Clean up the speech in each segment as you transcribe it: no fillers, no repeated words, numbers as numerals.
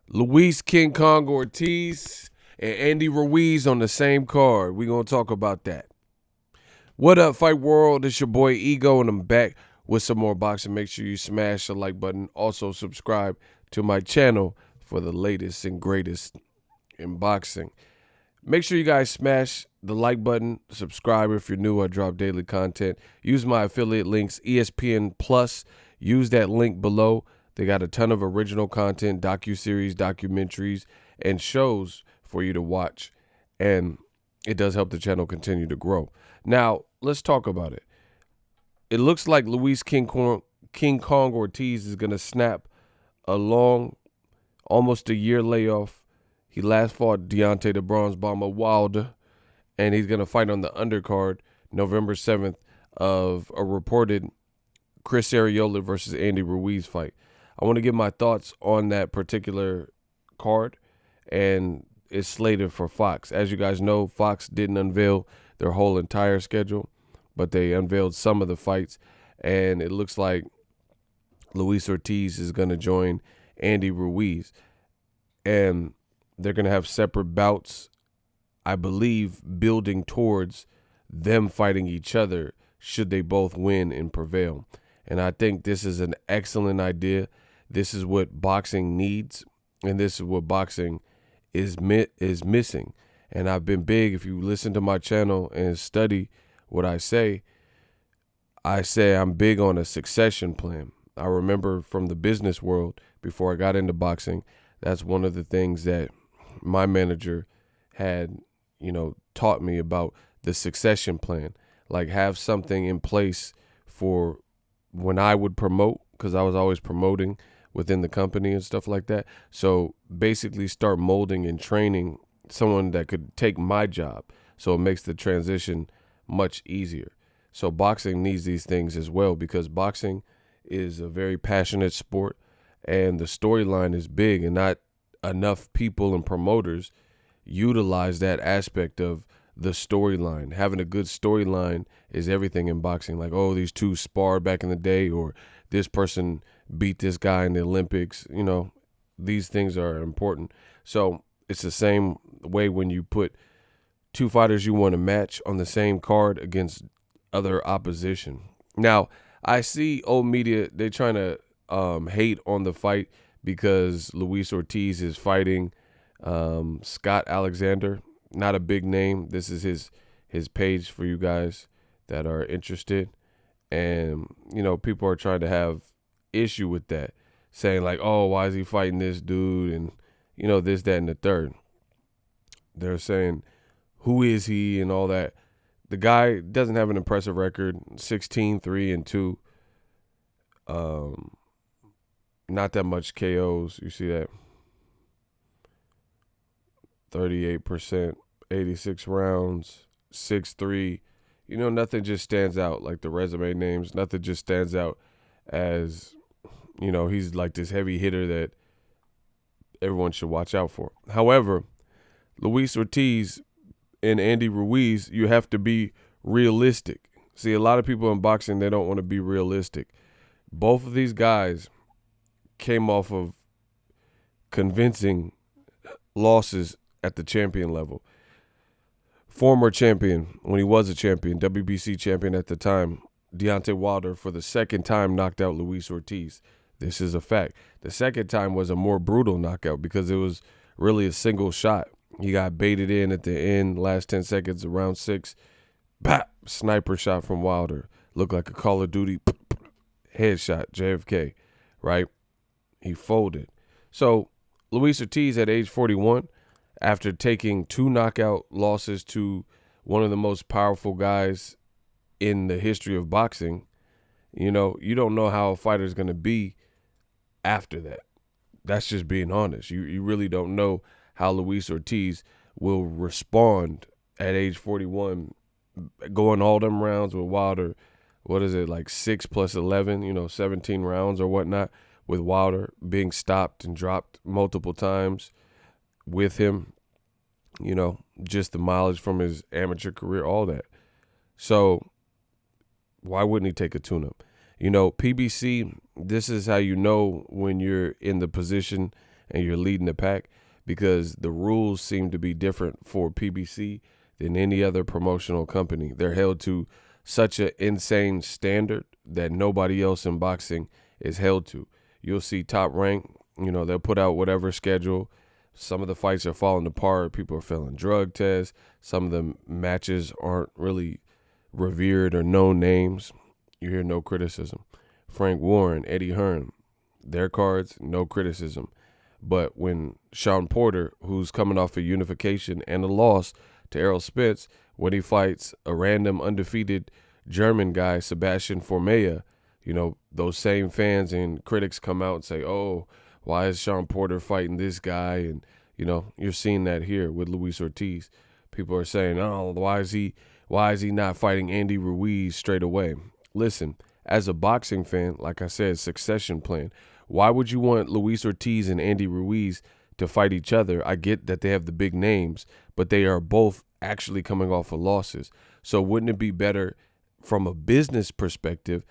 Luis King Kong Ortiz and Andy Ruiz on the same card. We're going to talk about that. What up, Fight World? It's your boy Ego, and I'm back with some more boxing. Make sure you smash the like button. Also, subscribe to my channel for the latest and greatest in boxing. Make sure you guys smash the like button. Subscribe if you're new. I drop daily content. Use my affiliate links, ESPN Plus. Use that link below. They got a ton of original content, docuseries, documentaries, and shows for you to watch. And it does help the channel continue to grow. Now, let's talk about it. It looks like Luis King Kong Ortiz is going to snap a long, almost a year layoff. He last fought Deontay the Bronze Bomber Wilder, and he's going to fight on the undercard November 7th of a reported Chris Arreola versus Andy Ruiz fight. I want to give my thoughts on that particular card, and it's slated for Fox. As you guys know, Fox didn't unveil their whole entire schedule, but they unveiled some of the fights, and it looks like Luis Ortiz is going to join Andy Ruiz, and they're going to have separate bouts, I believe, building towards them fighting each other should they both win and prevail. And I think this is an excellent idea. This is what boxing needs, and this is what boxing is missing. And I've been big. If you listen to my channel and study what I say I'm big on a succession plan. I remember from the business world before I got into boxing, that's one of the things that my manager had, taught me about the succession plan. Like, have something in place for when I would promote, because I was always promoting within the company and stuff like that. So basically start molding and training someone that could take my job, so it makes the transition much easier. So boxing needs these things as well, because boxing is a very passionate sport, and the storyline is big, and not enough people and promoters utilize that aspect of the storyline. Having a good storyline is everything in boxing. Like, oh, these two sparred back in the day, or this person beat this guy in the Olympics. These things are important. So it's the same way when you put two fighters you want to match on the same card against other opposition. Now, I see old media, they're trying to hate on the fight because Luis Ortiz is fighting Scott Alexander. Not a big name. This is his page for you guys that are interested. And, people are trying to have issue with that, saying like, oh, why is he fighting this dude? And, this, that, and the third. They're saying, who is he and all that. The guy doesn't have an impressive record, 16-3-2. Not that much KOs. You see that? 38%, 86 rounds, 6'3". Nothing just stands out like the resume names. Nothing just stands out as, he's like this heavy hitter that everyone should watch out for. However, Luis Ortiz and Andy Ruiz, you have to be realistic. See, a lot of people in boxing, they don't want to be realistic. Both of these guys came off of convincing losses at the champion level. Former champion, when he was a champion, WBC champion at the time, Deontay Wilder, for the second time knocked out Luis Ortiz. This is a fact. The second time was a more brutal knockout because it was really a single shot. He got baited in at the end, last 10 seconds of round 6. Bap! Sniper shot from Wilder. Looked like a Call of Duty headshot, JFK, right? He folded. So Luis Ortiz at age 41, after taking 2 knockout losses to one of the most powerful guys in the history of boxing, you don't know how a fighter is going to be after that. That's just being honest. You really don't know how Luis Ortiz will respond at age 41, going all them rounds with Wilder. What is it, like 6 + 11, 17 rounds or whatnot, with Wilder being stopped and dropped multiple times with him, just the mileage from his amateur career, all that. So why wouldn't he take a tune-up? PBC, this is how you know when you're in the position and you're leading the pack, because the rules seem to be different for PBC than any other promotional company. They're held to such an insane standard that nobody else in boxing is held to. You'll see Top Rank, they'll put out whatever schedule. Some of the fights are falling apart. People are failing drug tests. Some of the matches aren't really revered or known names. You hear no criticism. Frank Warren, Eddie Hearn, their cards, no criticism. But when Sean Porter, who's coming off a unification and a loss to Errol Spence, when he fights a random undefeated German guy, Sebastian Formella, those same fans and critics come out and say, oh, why is Sean Porter fighting this guy? And, you're seeing that here with Luis Ortiz. People are saying, oh, why is he not fighting Andy Ruiz straight away? Listen, as a boxing fan, like I said, succession plan. Why would you want Luis Ortiz and Andy Ruiz to fight each other? I get that they have the big names, but they are both actually coming off of losses. So wouldn't it be better from a business perspective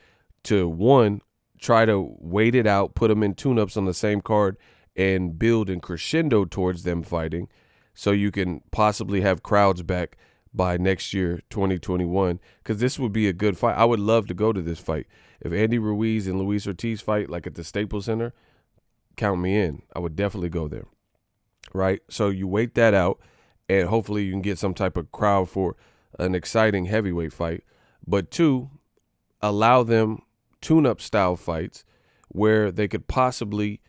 to, one, try to wait it out, put them in tune-ups on the same card, and build and crescendo towards them fighting, so you can possibly have crowds back by next year, 2021, because this would be a good fight. I would love to go to this fight. If Andy Ruiz and Luis Ortiz fight like at the Staples Center, count me in. I would definitely go there, right? So you wait that out, and hopefully you can get some type of crowd for an exciting heavyweight fight. But two, allow them tune-up style fights where they could possibly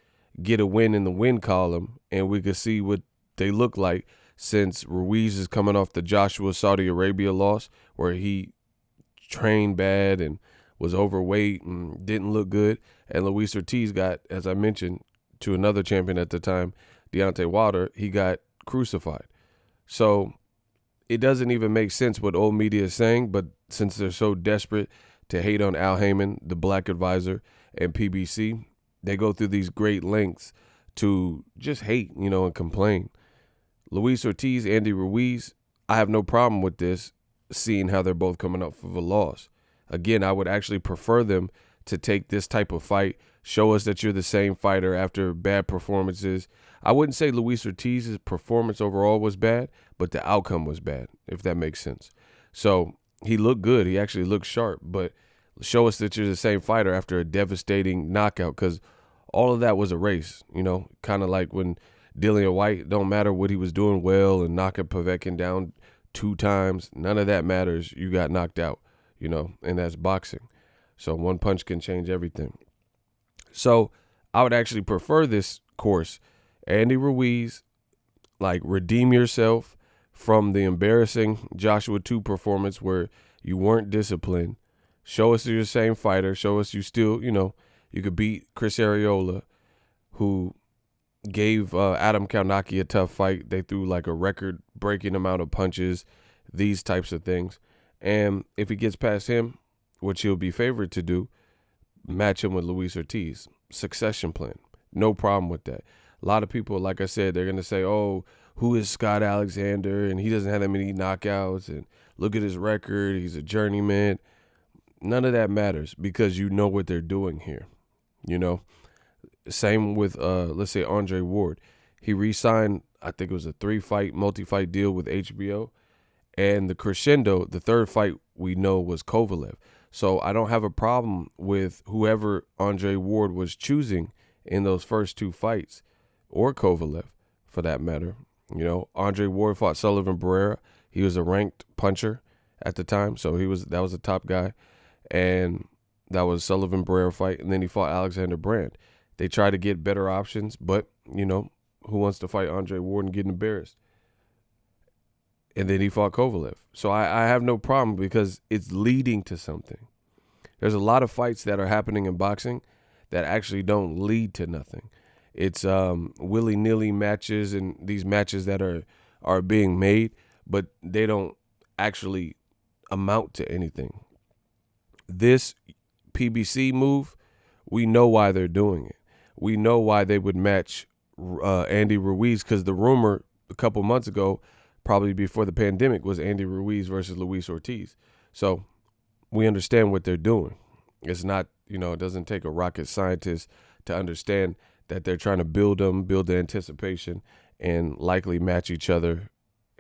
get a win in the win column, and we could see what they look like, since Ruiz is coming off the Joshua Saudi Arabia loss where he trained bad and was overweight and didn't look good. And Luis Ortiz got, as I mentioned, to another champion at the time, Deontay Wilder, he got crucified. So it doesn't even make sense what old media is saying, but since they're so desperate to hate on Al Heyman, the Black Advisor, and PBC, they go through these great lengths to just hate, and complain. Luis Ortiz, Andy Ruiz, I have no problem with this, seeing how they're both coming up with a loss. Again, I would actually prefer them to take this type of fight, show us that you're the same fighter after bad performances. I wouldn't say Luis Ortiz's performance overall was bad, but the outcome was bad, if that makes sense. So he looked good. He actually looked sharp, but show us that you're the same fighter after a devastating knockout, because all of that was a race, kind of like when Dillian White, don't matter what he was doing well and knocking Povetkin down 2 times, none of that matters. You got knocked out, and that's boxing. So one punch can change everything. So I would actually prefer this course. Andy Ruiz, redeem yourself from the embarrassing Joshua 2 performance where you weren't disciplined. Show us you're the same fighter. Show us you still, you could beat Chris Arreola, who gave Adam Kalnaki a tough fight. They threw a record-breaking amount of punches, these types of things. And if he gets past him, which he'll be favored to do, match him with Luis Ortiz. Succession plan. No problem with that. A lot of people, like I said, they're going to say, oh, who is Scott Alexander? And he doesn't have that many knockouts. And look at his record. He's a journeyman. None of that matters, because you know what they're doing here. Same with, let's say, Andre Ward. He re-signed, I think it was a 3-fight, multi-fight deal with HBO. And the crescendo, the third fight we know was Kovalev. So I don't have a problem with whoever Andre Ward was choosing in those first 2 fights, or Kovalev for that matter. Andre Ward fought Sullivan Barrera. He was a ranked puncher at the time, so that was a top guy. And that was Sullivan Barrera fight. And then he fought Alexander Brand. They try to get better options, but, who wants to fight Andre Ward and get embarrassed? And then he fought Kovalev. So I have no problem, because it's leading to something. There's a lot of fights that are happening in boxing that actually don't lead to nothing. It's willy-nilly matches, and these matches that are being made, but they don't actually amount to anything. This PBC move, we know why they're doing it. We know why they would match Andy Ruiz, because the rumor a couple months ago, probably before the pandemic, was Andy Ruiz versus Luis Ortiz. So we understand what they're doing. It's not, it doesn't take a rocket scientist to understand that they're trying to build them, build the anticipation, and likely match each other.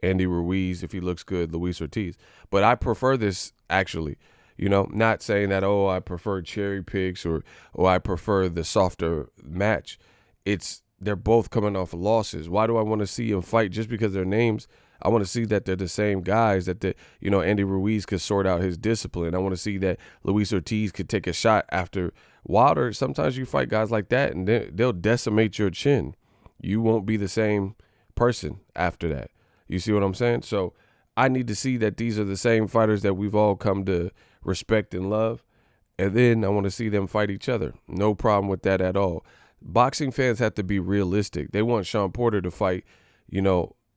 Andy Ruiz, if he looks good, Luis Ortiz. But I prefer this, actually. You know, not saying that, oh, I prefer cherry picks or I prefer the softer match. They're both coming off of losses. Why do I want to see them fight just because their names? I want to see that they're the same guys, that Andy Ruiz could sort out his discipline. I want to see that Luis Ortiz could take a shot after Wilder. Sometimes you fight guys like that and they'll decimate your chin. You won't be the same person after that. You see what I'm saying? So I need to see that these are the same fighters that we've all come to respect and love. And then I want to see them fight each other. No problem with that at all. Boxing fans have to be realistic. They want Sean Porter to fight,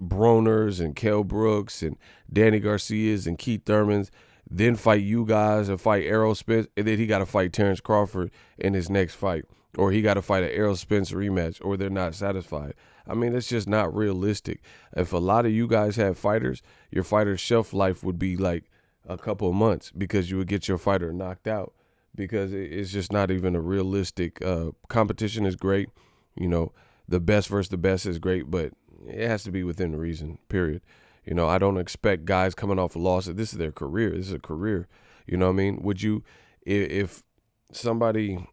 Broners and Kell Brooks and Danny Garcias and Keith Thurmans, then fight you guys and fight Errol Spence, and then he got to fight Terrence Crawford in his next fight, or he got to fight an Errol Spence rematch, or they're not satisfied. I mean, it's just not realistic. If a lot of you guys have fighters, your fighter's shelf life would be like a couple of months because you would get your fighter knocked out because it's just not even a realistic competition is great. The best versus the best is great, but it has to be within reason, period. I don't expect guys coming off a loss. This is their career. This is a career. You know what I mean? Would you, if somebody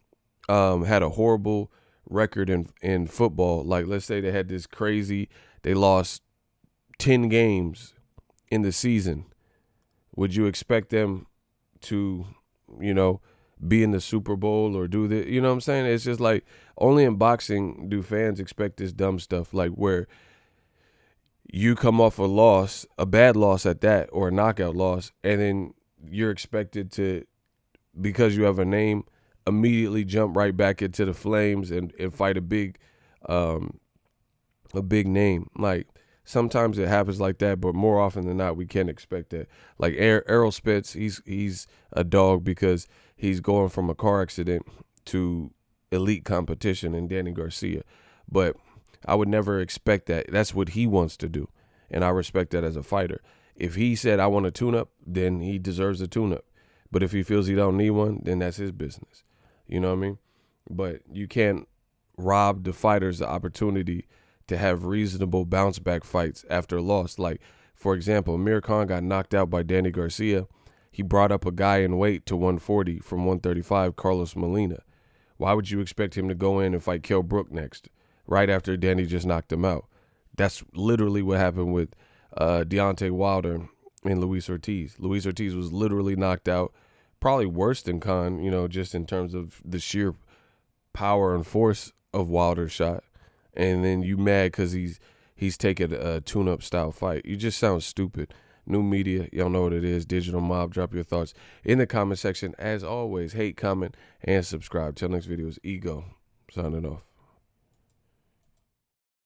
had a horrible record in football, like let's say they had this crazy, they lost 10 games in the season, would you expect them to, be in the Super Bowl or do this? You know what I'm saying? It's just like only in boxing do fans expect this dumb stuff, like where you come off a loss, a bad loss at that, or a knockout loss, and then you're expected to, because you have a name, immediately jump right back into the flames and fight a big name. Like sometimes it happens like that, but more often than not, we can't expect that. Like Errol Spence, he's a dog because he's going from a car accident to elite competition in Danny Garcia. But I would never expect that. That's what he wants to do, and I respect that as a fighter. If he said, I want a tune-up, then he deserves a tune-up. But if he feels he don't need one, then that's his business. You know what I mean? But you can't rob the fighters the opportunity to have reasonable bounce-back fights after a loss. Like, for example, Amir Khan got knocked out by Danny Garcia. He brought up a guy in weight to 140 from 135, Carlos Molina. Why would you expect him to go in and fight Kell Brook next, right after Danny just knocked him out? That's literally what happened with Deontay Wilder and Luis Ortiz. Luis Ortiz was literally knocked out, probably worse than Khan, just in terms of the sheer power and force of Wilder's shot. And then you mad because he's taking a tune-up style fight. You just sound stupid. New media, y'all know what it is. Digital Mob, drop your thoughts in the comment section. As always, hate, comment, and subscribe. Till next video is Ego, signing off.